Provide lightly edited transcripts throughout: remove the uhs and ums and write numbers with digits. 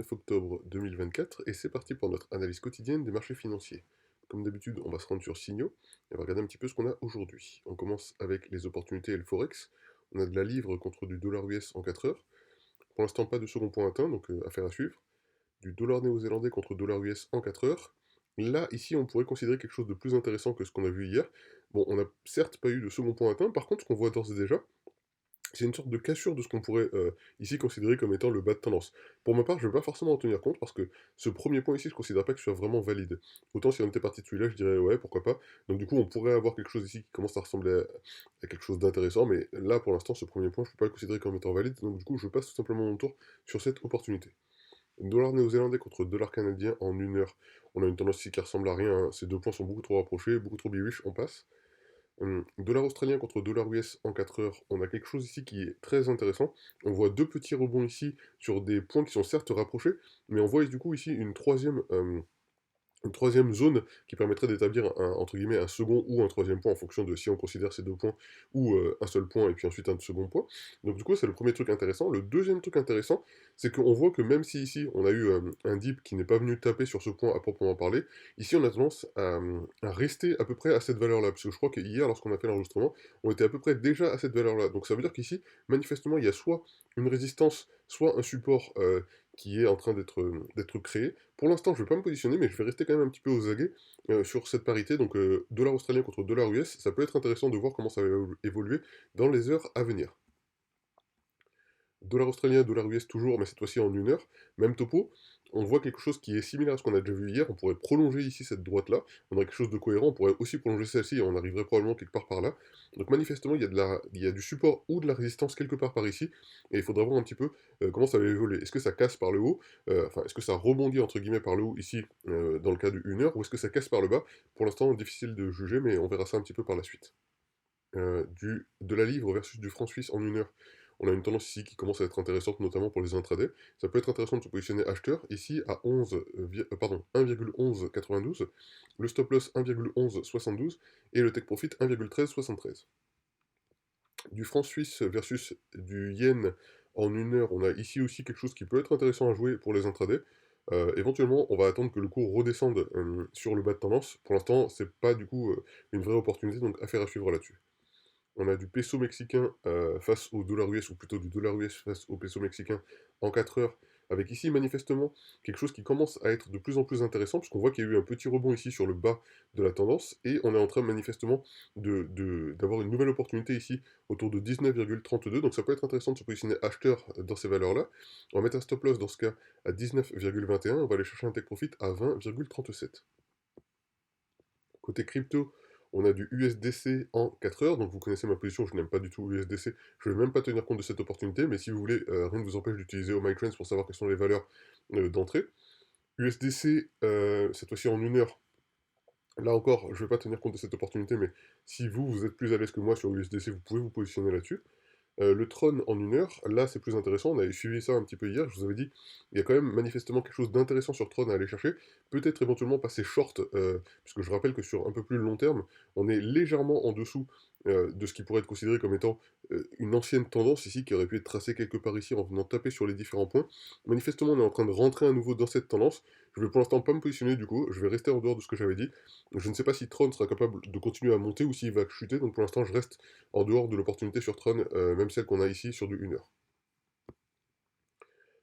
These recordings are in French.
9 octobre 2024 et c'est parti pour notre analyse quotidienne des marchés financiers. Comme d'habitude, on va se rendre sur Signaux et on va regarder un petit peu ce qu'on a aujourd'hui. On commence avec les opportunités et le Forex. On a de la livre contre du dollar US en 4 heures. Pour l'instant, pas de second point atteint, donc affaire à suivre. Du dollar néo-zélandais contre dollar US en 4 heures. Là, ici, on pourrait considérer quelque chose de plus intéressant que ce qu'on a vu hier. Bon, on n'a certes pas eu de second point atteint, par contre, ce qu'on voit d'ores et déjà, c'est une sorte de cassure de ce qu'on pourrait ici considérer comme étant le bas de tendance. Pour ma part, je ne vais pas forcément en tenir compte parce que ce premier point ici, je ne considère pas que ce soit vraiment valide. Autant si on était parti de celui-là, je dirais ouais, pourquoi pas. Donc du coup, on pourrait avoir quelque chose ici qui commence à ressembler à quelque chose d'intéressant, mais là, pour l'instant, ce premier point, je ne peux pas le considérer comme étant valide. Donc du coup, je passe tout simplement mon tour sur cette opportunité. Dollar néo-zélandais contre dollar canadien en 1 heure. On a une tendance ici qui ressemble à rien, hein. Ces deux points sont beaucoup trop rapprochés, beaucoup trop bearish, on passe. Dollar australien contre dollar US en 4 heures, on a quelque chose ici qui est très intéressant. On voit deux petits rebonds ici sur des points qui sont certes rapprochés, mais on voit du coup ici une troisième zone qui permettrait d'établir entre guillemets un second ou un troisième point en fonction de si on considère ces deux points ou un seul point et puis ensuite un second point. Donc du coup c'est le premier truc intéressant. Le deuxième truc intéressant, c'est qu'on voit que même si ici on a eu un dip qui n'est pas venu taper sur ce point à proprement parler, ici on a tendance à rester à peu près à cette valeur-là, parce que je crois que hier lorsqu'on a fait l'enregistrement, on était à peu près déjà à cette valeur-là. Donc ça veut dire qu'ici, manifestement, il y a soit une résistance, soit un support qui est en train d'être créé. Pour l'instant, je ne vais pas me positionner, mais je vais rester quand même un petit peu aux aguets sur cette parité. Donc, dollar australien contre dollar US, ça peut être intéressant de voir comment ça va évoluer dans les heures à venir. Dollar australien, dollar US toujours, mais cette fois-ci en 1 heure. Même topo. On voit quelque chose qui est similaire à ce qu'on a déjà vu hier. On pourrait prolonger ici cette droite-là. On aurait quelque chose de cohérent. On pourrait aussi prolonger celle-ci et on arriverait probablement quelque part par là. Donc manifestement, il y a du support ou de la résistance quelque part par ici. Et il faudra voir un petit peu comment ça va évoluer. Est-ce que ça casse par le haut enfin, est-ce que ça rebondit entre guillemets par le haut ici dans le cas du 1 heure ou est-ce que ça casse par le bas? Pour l'instant, difficile de juger, mais on verra ça un petit peu par la suite. De la livre versus du franc suisse en 1 heure. On a une tendance ici qui commence à être intéressante, notamment pour les intradés. Ça peut être intéressant de se positionner acheteur, ici à 1,1192, le stop loss 1,1172 et le take profit 1,1373. Du franc suisse versus du yen en 1 heure, on a ici aussi quelque chose qui peut être intéressant à jouer pour les intradés. Éventuellement, on va attendre que le cours redescende sur le bas de tendance. Pour l'instant, c'est pas du coup une vraie opportunité, donc affaire à suivre là-dessus. On a du peso mexicain face au dollar US, ou plutôt du dollar US face au peso mexicain en 4 heures, avec ici manifestement quelque chose qui commence à être de plus en plus intéressant, puisqu'on voit qu'il y a eu un petit rebond ici sur le bas de la tendance, et on est en train manifestement d'avoir une nouvelle opportunité ici autour de 19,32, donc ça peut être intéressant de se positionner acheteur dans ces valeurs-là. On va mettre un stop loss dans ce cas à 19,21, on va aller chercher un take profit à 20,37. Côté crypto, on a du USDC en 4 heures, donc vous connaissez ma position, je n'aime pas du tout USDC, je ne vais même pas tenir compte de cette opportunité, mais si vous voulez, rien ne vous empêche d'utiliser OMyTrends pour savoir quelles sont les valeurs d'entrée. USDC, cette fois-ci en 1 heure, là encore, je ne vais pas tenir compte de cette opportunité, mais si vous êtes plus à l'aise que moi sur USDC, vous pouvez vous positionner là-dessus. Le Tron en 1 heure, là c'est plus intéressant, on avait suivi ça un petit peu hier, je vous avais dit, il y a quand même manifestement quelque chose d'intéressant sur Tron à aller chercher, peut-être éventuellement passer short, puisque je rappelle que sur un peu plus long terme, on est légèrement en dessous de ce qui pourrait être considéré comme étant une ancienne tendance ici, qui aurait pu être tracée quelque part ici en venant taper sur les différents points. Manifestement on est en train de rentrer à nouveau dans cette tendance, je vais pour l'instant pas me positionner du coup, je vais rester en dehors de ce que j'avais dit, je ne sais pas si Tron sera capable de continuer à monter ou s'il va chuter, donc pour l'instant je reste en dehors de l'opportunité sur Tron, même celle qu'on a ici sur du 1 heure.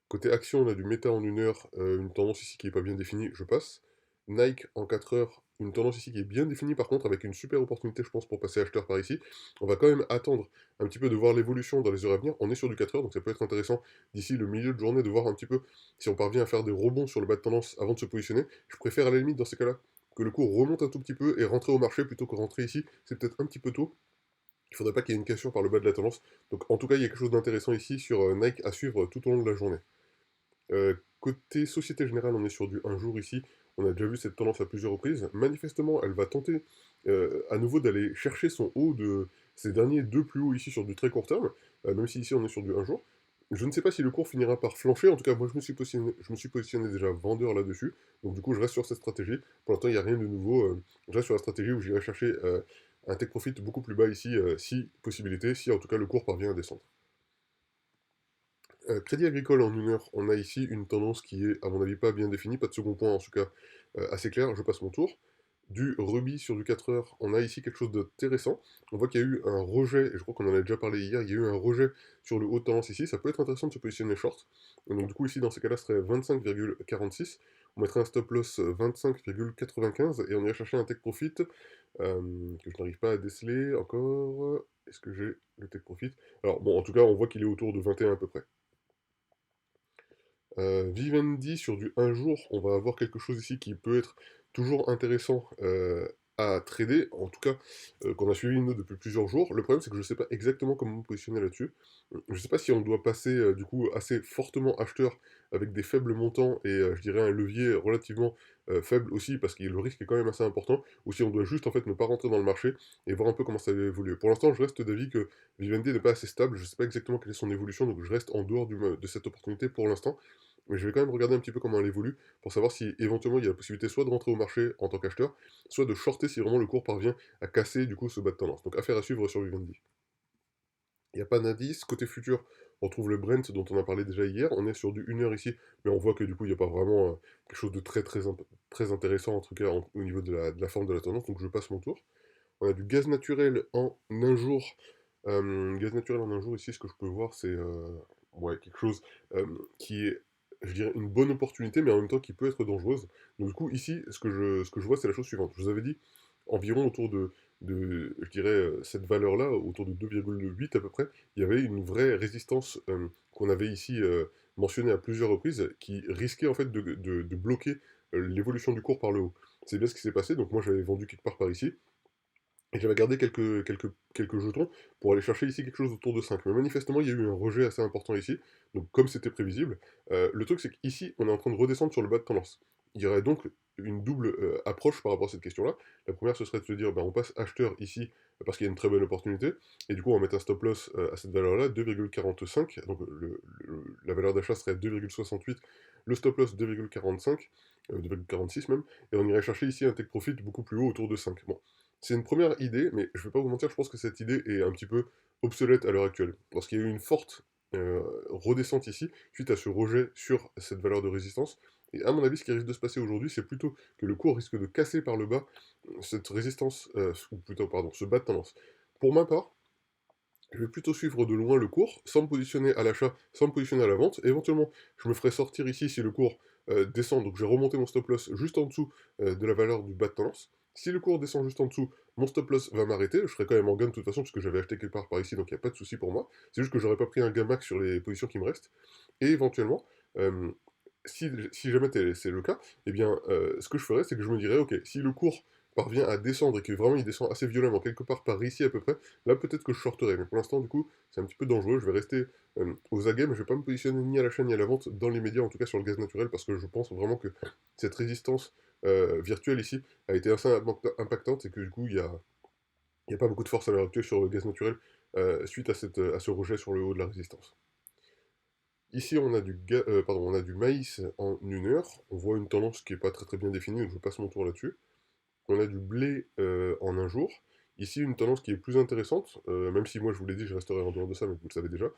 Côté action, on a du méta en 1 heure, une tendance ici qui n'est pas bien définie, je passe. Nike en 4 heures, une tendance ici qui est bien définie par contre, avec une super opportunité je pense pour passer acheteur par ici. On va quand même attendre un petit peu de voir l'évolution dans les heures à venir, on est sur du 4 heures, donc ça peut être intéressant d'ici le milieu de journée de voir un petit peu si on parvient à faire des rebonds sur le bas de tendance avant de se positionner. Je préfère à la limite dans ces cas-là que le cours remonte un tout petit peu et rentrer au marché plutôt que rentrer ici, c'est peut-être un petit peu tôt. Il ne faudrait pas qu'il y ait une cassure par le bas de la tendance. Donc en tout cas, il y a quelque chose d'intéressant ici sur Nike à suivre tout au long de la journée. Côté Société Générale, on est sur du un jour ici. On a déjà vu cette tendance à plusieurs reprises. Manifestement, elle va tenter à nouveau d'aller chercher son haut de ces derniers deux plus hauts ici sur du très court terme, même si ici on est sur du un jour. Je ne sais pas si le cours finira par flancher. En tout cas, moi je me suis positionné déjà vendeur là-dessus. Donc du coup, je reste sur cette stratégie. Pour l'instant, il n'y a rien de nouveau. Je reste sur la stratégie où j'irai chercher un take profit beaucoup plus bas ici, si possibilité, si en tout cas le cours parvient à descendre. Crédit Agricole en 1 heure, on a ici une tendance qui est, à mon avis, pas bien définie, pas de second point en tout cas assez clair, je passe mon tour. Du rubis sur du 4 heures, on a ici quelque chose d'intéressant. On voit qu'il y a eu un rejet, et je crois qu'on en a déjà parlé hier, il y a eu un rejet sur le haut de tendance ici, ça peut être intéressant de se positionner short. Et donc du coup ici dans ces cas-là, ce serait 25,46. On mettrait un stop loss 25,95 et on irait chercher un take profit que je n'arrive pas à déceler encore. Est-ce que j'ai le take profit? Alors bon, en tout cas, on voit qu'il est autour de 21 à peu près. Vivendi sur du un jour, on va avoir quelque chose ici qui peut être toujours intéressant à trader, en tout cas qu'on a suivi nous depuis plusieurs jours. Le problème c'est que je ne sais pas exactement comment me positionner là-dessus. Je ne sais pas si on doit passer du coup assez fortement acheteur avec des faibles montants et je dirais un levier relativement faible aussi parce que le risque est quand même assez important, ou si on doit juste en fait ne pas rentrer dans le marché et voir un peu comment ça va évoluer. Pour l'instant je reste d'avis que Vivendi n'est pas assez stable, je ne sais pas exactement quelle est son évolution, donc je reste en dehors de cette opportunité pour l'instant. Mais je vais quand même regarder un petit peu comment elle évolue pour savoir si éventuellement il y a la possibilité soit de rentrer au marché en tant qu'acheteur, soit de shorter si vraiment le cours parvient à casser du coup ce bas de tendance. Donc affaire à suivre sur Vivendi. Il n'y a pas d'indice. Côté futur, on trouve le Brent dont on a parlé déjà hier. On est sur du 1 heure ici, mais on voit que du coup il n'y a pas vraiment quelque chose de très intéressant en tout cas au niveau de la forme de la tendance. Donc je passe mon tour. On a du gaz naturel en un jour. Gaz naturel en un jour, ici, ce que je peux voir, c'est ouais, quelque chose qui est, je dirais, une bonne opportunité, mais en même temps qui peut être dangereuse. Donc, du coup, ici, ce que je vois, c'est la chose suivante. Je vous avais dit, environ autour de je dirais, cette valeur-là, autour de 2,8 à peu près, il y avait une vraie résistance qu'on avait ici mentionnée à plusieurs reprises, qui risquait en fait de bloquer l'évolution du cours par le haut. C'est bien ce qui s'est passé, donc moi j'avais vendu quelque part par ici. Et j'avais gardé quelques jetons pour aller chercher ici quelque chose autour de 5. Mais manifestement, il y a eu un rejet assez important ici. Donc, comme c'était prévisible, le truc, c'est qu'ici, on est en train de redescendre sur le bas de tendance. Il y aurait donc une double approche par rapport à cette question-là. La première, ce serait de se dire, bah, on passe acheteur ici parce qu'il y a une très bonne opportunité. Et du coup, on va mettre un stop loss à cette valeur-là, 2,45. Donc, la valeur d'achat serait 2,68. Le stop loss, 2,45. 2,46 même. Et on irait chercher ici un take profit beaucoup plus haut, autour de 5. Bon. C'est une première idée, mais je vais pas vous mentir, je pense que cette idée est un petit peu obsolète à l'heure actuelle. Parce qu'il y a eu une forte redescente ici, suite à ce rejet sur cette valeur de résistance. Et à mon avis, ce qui risque de se passer aujourd'hui, c'est plutôt que le cours risque de casser par le bas cette résistance, ou plutôt, pardon, ce bas de tendance. Pour ma part, je vais plutôt suivre de loin le cours, sans me positionner à l'achat, sans me positionner à la vente. Et éventuellement, je me ferai sortir ici si le cours descend, donc je vais remonter mon stop loss juste en dessous de la valeur du bas de tendance. Si le cours descend juste en dessous, mon stop loss va m'arrêter. Je serai quand même en gain de toute façon, parce que j'avais acheté quelque part par ici, donc il n'y a pas de souci pour moi. C'est juste que j'aurais pas pris un gain max sur les positions qui me restent. Et éventuellement, euh, si jamais c'est le cas, eh bien, ce que je ferais, c'est que je me dirais, ok, si le cours parvient à descendre et que vraiment il descend assez violemment, quelque part par ici à peu près, là peut-être que je shorterai. Mais pour l'instant, du coup, c'est un petit peu dangereux. Je vais rester aux aguets, mais je vais pas me positionner ni à l'achat ni à la vente dans les médias, en tout cas sur le gaz naturel, parce que je pense vraiment que cette résistance virtuelle ici a été assez impactante et que du coup, il y a pas beaucoup de force à l'heure actuelle sur le gaz naturel suite à ce rejet sur le haut de la résistance. Ici, on a du maïs en 1 heure. On voit une tendance qui n'est pas très très bien définie, donc je passe mon tour là-dessus. On a du blé en un jour. Ici, une tendance qui est plus intéressante, même si moi je vous l'ai dit, je resterai en dehors de ça, mais vous le savez déjà.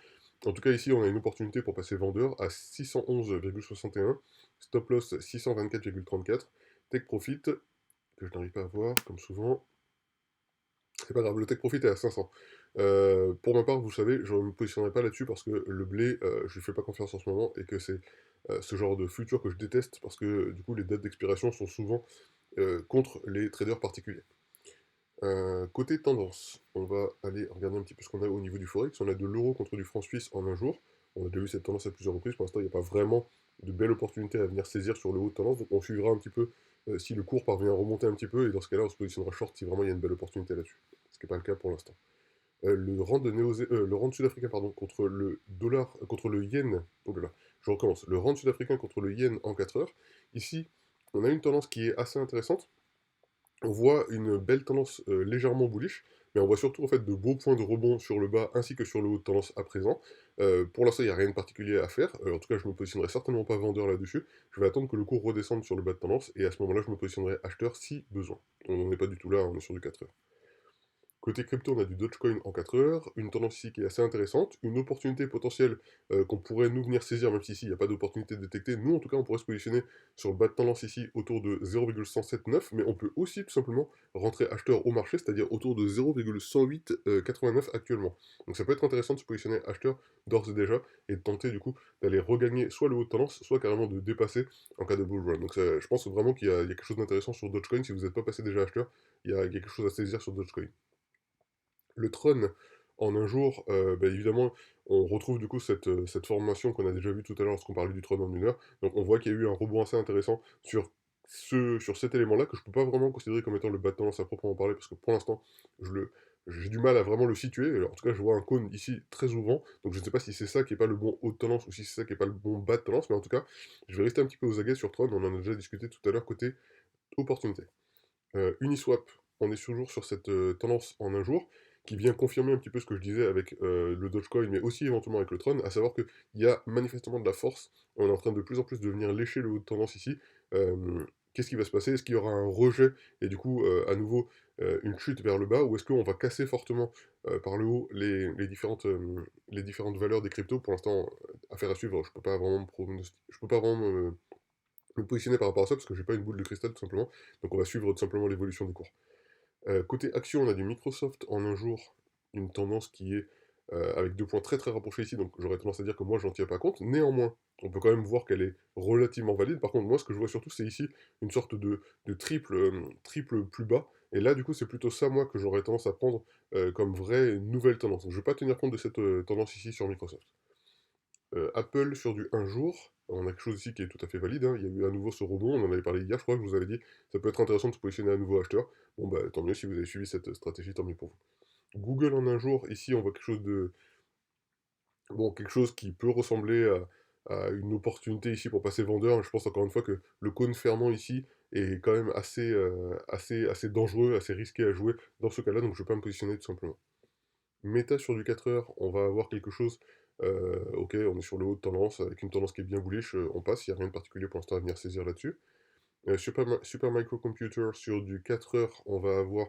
En tout cas, ici, on a une opportunité pour passer vendeur à 611,61, stop loss 624,34, take profit, que je n'arrive pas à voir, comme souvent. C'est pas grave, le take profit est à 500. Pour ma part, vous savez, je ne me positionnerai pas là-dessus parce que le blé, je lui fais pas confiance en ce moment et que c'est ce genre de futur que je déteste parce que du coup les dates d'expiration sont souvent contre les traders particuliers. Côté tendance, on va aller regarder un petit peu ce qu'on a au niveau du Forex. On a de l'euro contre du franc suisse en un jour. On a déjà vu cette tendance à plusieurs reprises. Pour l'instant, il n'y a pas vraiment de belles opportunités à venir saisir sur le haut de tendance. Donc on suivra un petit peu si le cours parvient à remonter un petit peu. Et dans ce cas-là, on se positionnera short si vraiment il y a une belle opportunité là-dessus. Ce qui n'est pas le cas pour l'instant. Le rand sud-africain pardon, contre le dollar, contre le yen. Oh là là, je recommence. Le rand sud-africain contre le yen en 4 heures. Ici, on a une tendance qui est assez intéressante. On voit une belle tendance légèrement bullish, mais on voit surtout en fait de beaux points de rebond sur le bas ainsi que sur le haut de tendance à présent. Pour l'instant, il n'y a rien de particulier à faire. En tout cas, je ne me positionnerai certainement pas vendeur là-dessus. Je vais attendre que le cours redescende sur le bas de tendance et à ce moment-là, je me positionnerai acheteur si besoin. On n'en est pas du tout là, on est sur du 4 heures. Côté crypto, on a du Dogecoin en 4 heures, une tendance ici qui est assez intéressante, une opportunité potentielle qu'on pourrait nous venir saisir, même si ici il n'y a pas d'opportunité détectée. Nous, en tout cas, on pourrait se positionner sur le bas de tendance ici autour de 0,179, mais on peut aussi tout simplement rentrer acheteur au marché, c'est-à-dire autour de 0,10889 actuellement. Donc ça peut être intéressant de se positionner acheteur d'ores et déjà et de tenter du coup d'aller regagner soit le haut de tendance, soit carrément de dépasser en cas de bull run. Donc je pense vraiment qu'il y a quelque chose d'intéressant sur Dogecoin. Si vous n'êtes pas passé déjà acheteur, il y a quelque chose à saisir sur Dogecoin. Le Tron, en un jour, bah, évidemment, on retrouve du coup cette formation qu'on a déjà vue tout à l'heure lorsqu'on parlait du Tron en une heure. Donc on voit qu'il y a eu un rebond assez intéressant sur cet élément-là, que je ne peux pas vraiment considérer comme étant le bas de tendance à proprement parler, parce que pour l'instant, j'ai du mal à vraiment le situer. Alors, en tout cas, je vois un cône ici très ouvrant, donc je ne sais pas si c'est ça qui n'est pas le bon haut de tendance, ou si c'est ça qui n'est pas le bon bas de tendance, mais en tout cas, je vais rester un petit peu aux aguets sur Tron, on en a déjà discuté tout à l'heure côté opportunité. Uniswap, on est toujours sur cette tendance en un jour, qui vient confirmer un petit peu ce que je disais avec le Dogecoin, mais aussi éventuellement avec le Tron, à savoir qu'il y a manifestement de la force, on est en train de plus en plus de venir lécher le haut de tendance ici. Qu'est-ce qui va se passer? Est-ce qu'il y aura un rejet, et du coup, à nouveau, une chute vers le bas, ou est-ce qu'on va casser fortement par le haut les différentes valeurs des cryptos? Pour l'instant, affaire à suivre, je peux pas vraiment je peux pas vraiment me positionner par rapport à ça, parce que j'ai pas une boule de cristal tout simplement, donc on va suivre tout simplement l'évolution des cours. Côté action, on a du Microsoft en un jour, une tendance qui est avec deux points très très rapprochés ici, donc j'aurais tendance à dire que moi j'en tiens pas compte. Néanmoins, on peut quand même voir qu'elle est relativement valide. Par contre, moi ce que je vois surtout, c'est ici une sorte de triple plus bas. Et là, du coup, c'est plutôt ça, moi, que j'aurais tendance à prendre comme vraie nouvelle tendance. Donc, je ne vais pas tenir compte de cette tendance ici sur Microsoft. Apple sur du un jour, on a quelque chose ici qui est tout à fait valide, hein. Il y a eu à nouveau ce rebond, on en avait parlé hier, je crois que je vous avais dit, ça peut être intéressant de se positionner à nouveau acheteur. Bon bah tant mieux si vous avez suivi cette stratégie, tant mieux pour vous. Google en un jour, ici on voit quelque chose de. Bon, quelque chose qui peut ressembler à une opportunité ici pour passer vendeur. Je pense encore une fois que le cône fermant ici est quand même assez dangereux, assez risqué à jouer dans ce cas-là, donc je ne vais pas me positionner tout simplement. Méta sur du 4 heures, on va avoir quelque chose. Ok, on est sur le haut de tendance, avec une tendance qui est bien bullish, on passe, il n'y a rien de particulier pour l'instant à venir saisir là-dessus. Super Microcomputer sur du 4 heures, on va avoir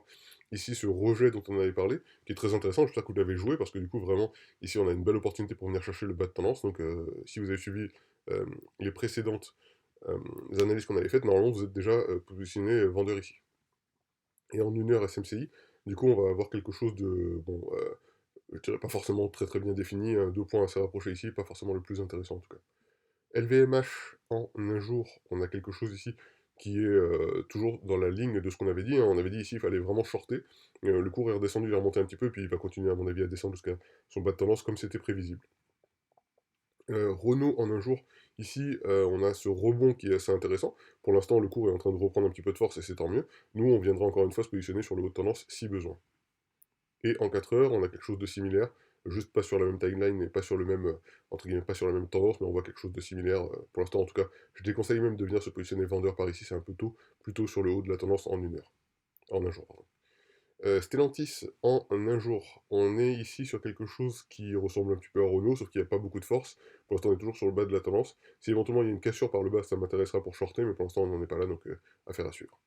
ici ce rejet dont on avait parlé, qui est très intéressant, j'espère que vous l'avez joué, parce que du coup, vraiment, ici, on a une belle opportunité pour venir chercher le bas de tendance. Donc, si vous avez suivi euh, les précédentes euh, analyses qu'on avait faites, normalement, vous êtes déjà positionné vendeur ici. Et en une heure SMCI, du coup, on va avoir quelque chose de, bon, je dirais pas forcément très très bien défini, hein, deux points assez rapprochés ici, pas forcément le plus intéressant en tout cas. LVMH en un jour, on a quelque chose ici qui est toujours dans la ligne de ce qu'on avait dit, hein. On avait dit ici il fallait vraiment shorter. Le cours est redescendu, il est remonté un petit peu, puis il va continuer à mon avis à descendre jusqu'à son bas de tendance comme c'était prévisible. Renault en un jour, ici on a ce rebond qui est assez intéressant. Pour l'instant le cours est en train de reprendre un petit peu de force et c'est tant mieux. Nous on viendra encore une fois se positionner sur le haut de tendance si besoin. Et en 4 heures, on a quelque chose de similaire, juste pas sur la même timeline et pas sur le même, entre guillemets, pas sur la même tendance, mais on voit quelque chose de similaire. Pour l'instant, en tout cas, je déconseille même de venir se positionner vendeur par ici, c'est un peu tôt, plutôt sur le haut de la tendance en une heure. En un jour, pardon. Stellantis, en un jour, on est ici sur quelque chose qui ressemble un petit peu à Renault, sauf qu'il n'y a pas beaucoup de force. Pour l'instant, on est toujours sur le bas de la tendance. Si éventuellement il y a une cassure par le bas, ça m'intéressera pour shorter, mais pour l'instant, on n'en est pas là, donc affaire à suivre.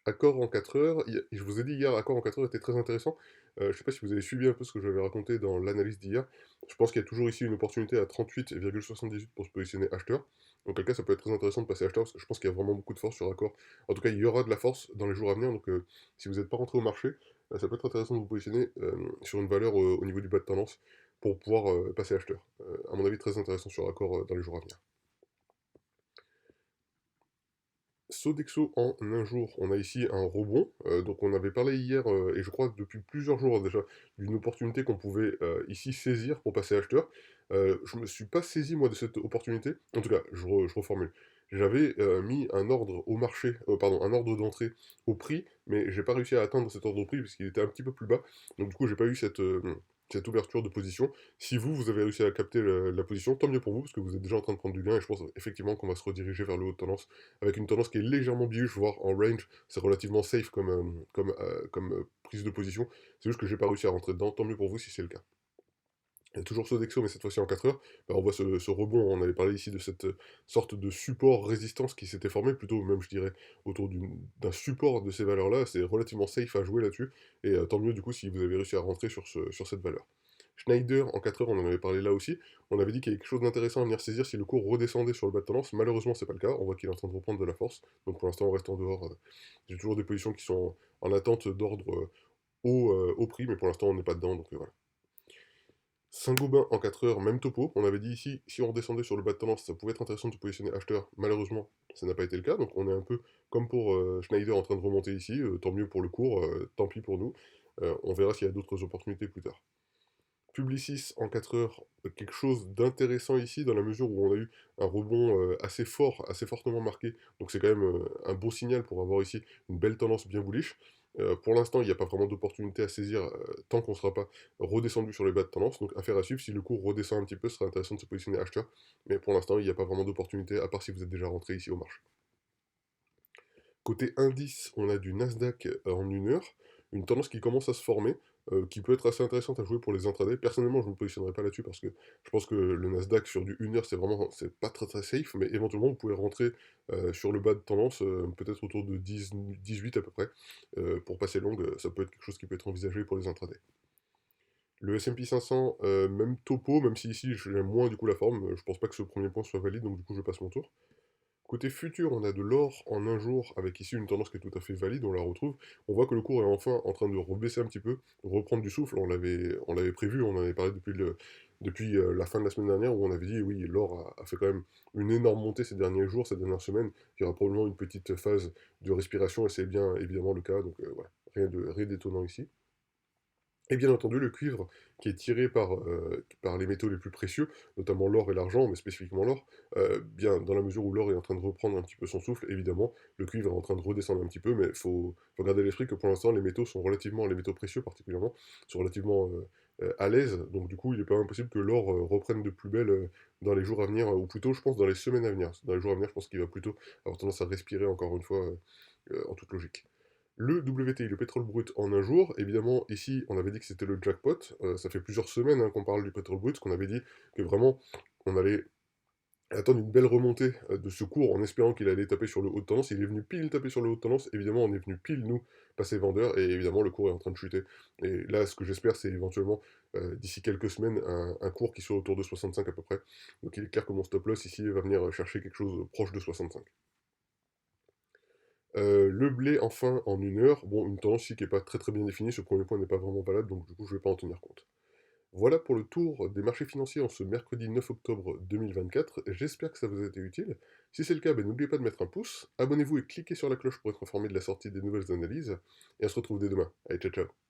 Accord en 4 heures, je vous ai dit hier, Accord en 4 heures était très intéressant. Je ne sais pas si vous avez suivi un peu ce que j'avais raconté dans l'analyse d'hier. Je pense qu'il y a toujours ici une opportunité à 38,78 pour se positionner acheteur. En quel cas, ça peut être très intéressant de passer acheteur parce que je pense qu'il y a vraiment beaucoup de force sur Accord. En tout cas, il y aura de la force dans les jours à venir. Donc, si vous n'êtes pas rentré au marché, ça peut être intéressant de vous positionner sur une valeur au niveau du bas de tendance pour pouvoir passer acheteur. À mon avis, très intéressant sur Accord dans les jours à venir. Sodexo en un jour, on a ici un rebond. Donc on avait parlé hier, et je crois depuis plusieurs jours déjà, d'une opportunité qu'on pouvait ici saisir pour passer acheteur. Je me suis pas saisi moi de cette opportunité. En tout cas, je reformule. J'avais mis un ordre au marché, pardon, un ordre d'entrée au prix, mais j'ai pas réussi à atteindre cet ordre au prix puisqu'il était un petit peu plus bas. Donc du coup, j'ai pas eu cette ouverture de position. Si vous avez réussi à capter la position, tant mieux pour vous, parce que vous êtes déjà en train de prendre du gain, et je pense effectivement qu'on va se rediriger vers le haut de tendance avec une tendance qui est légèrement bullish, voire en range. C'est relativement safe comme prise de position. C'est juste que j'ai pas réussi à rentrer dedans. Tant mieux pour vous si c'est le cas. Il y a toujours Sodexo, mais cette fois-ci en 4 heures, bah, on voit ce rebond. On avait parlé ici de cette sorte de support résistance qui s'était formé, plutôt même je dirais autour d'un support de ces valeurs-là. C'est relativement safe à jouer là-dessus, et tant mieux du coup si vous avez réussi à rentrer sur cette valeur. Schneider en 4 heures, on en avait parlé là aussi. On avait dit qu'il y avait quelque chose d'intéressant à venir saisir si le cours redescendait sur le bas de tendance. Malheureusement, c'est pas le cas. On voit qu'il est en train de reprendre de la force. Donc pour l'instant, on reste en dehors. J'ai toujours des positions qui sont en attente d'ordre au prix, mais pour l'instant, on n'est pas dedans. Donc voilà. Saint-Gobain en 4 heures, même topo. On avait dit ici, si on redescendait sur le bas de tendance, ça pouvait être intéressant de se positionner acheteur. Malheureusement, ça n'a pas été le cas. Donc on est un peu comme pour Schneider en train de remonter ici. Tant mieux pour le cours, tant pis pour nous. On verra s'il y a d'autres opportunités plus tard. Publicis en 4 heures, quelque chose d'intéressant ici, dans la mesure où on a eu un rebond assez fort, assez fortement marqué. Donc c'est quand même un bon signal pour avoir ici une belle tendance bien bullish. Pour l'instant, il n'y a pas vraiment d'opportunité à saisir tant qu'on ne sera pas redescendu sur les bas de tendance. Donc affaire à suivre, si le cours redescend un petit peu, ce sera intéressant de se positionner acheteur. Mais pour l'instant, il n'y a pas vraiment d'opportunité, à part si vous êtes déjà rentré ici au marché. Côté indice, on a du Nasdaq en 1 heure, une tendance qui commence à se former, qui peut être assez intéressante à jouer pour les intradés. Personnellement, je ne me positionnerai pas là-dessus parce que je pense que le Nasdaq sur du 1 heure, c'est pas très très safe, mais éventuellement vous pouvez rentrer sur le bas de tendance, peut-être autour de 10, 18 à peu près, pour passer longue, ça peut être quelque chose qui peut être envisagé pour les intradés. Le S&P 500, même topo, même si ici j'aime moins du coup la forme, je pense pas que ce premier point soit valide, donc du coup je passe mon tour. Côté futur, on a de l'or en 1 jour, avec ici une tendance qui est tout à fait valide, on la retrouve. On voit que le cours est enfin en train de rebaisser un petit peu, reprendre du souffle, on l'avait prévu, on en avait parlé depuis la fin de la semaine dernière, où on avait dit, oui, l'or a fait quand même une énorme montée ces derniers jours, ces dernières semaines, il y aura probablement une petite phase de respiration, et c'est bien évidemment le cas, donc voilà, rien d'étonnant ici. Et bien entendu, le cuivre, qui est tiré par les métaux les plus précieux, notamment l'or et l'argent, mais spécifiquement l'or, bien dans la mesure où l'or est en train de reprendre un petit peu son souffle, évidemment, le cuivre est en train de redescendre un petit peu, mais faut garder à l'esprit que pour l'instant, les métaux précieux particulièrement, sont relativement à l'aise, donc du coup, il est pas impossible que l'or reprenne de plus belle dans les jours à venir, ou plutôt, je pense, dans les semaines à venir. Dans les jours à venir, je pense qu'il va plutôt avoir tendance à respirer, encore une fois, en toute logique. Le WTI, le pétrole brut en 1 jour, évidemment, ici, on avait dit que c'était le jackpot. Ça fait plusieurs semaines qu'on parle du pétrole brut, qu'on avait dit que vraiment, on allait attendre une belle remontée de ce cours en espérant qu'il allait taper sur le haut de tendance. Il est venu pile taper sur le haut de tendance. Évidemment, on est venu pile, nous, passer vendeur, et évidemment, le cours est en train de chuter. Et là, ce que j'espère, c'est éventuellement, d'ici quelques semaines, un cours qui soit autour de 65 à peu près. Donc il est clair que mon stop loss ici va venir chercher quelque chose proche de 65. Le blé, enfin, en 1 heure, bon, une tendance ici qui n'est pas très très bien définie, ce premier point n'est pas vraiment valable, donc du coup je ne vais pas en tenir compte. Voilà pour le tour des marchés financiers en ce mercredi 9 octobre 2024, j'espère que ça vous a été utile. Si c'est le cas, ben, n'oubliez pas de mettre un pouce, abonnez-vous et cliquez sur la cloche pour être informé de la sortie des nouvelles analyses, et on se retrouve dès demain. Allez, ciao ciao.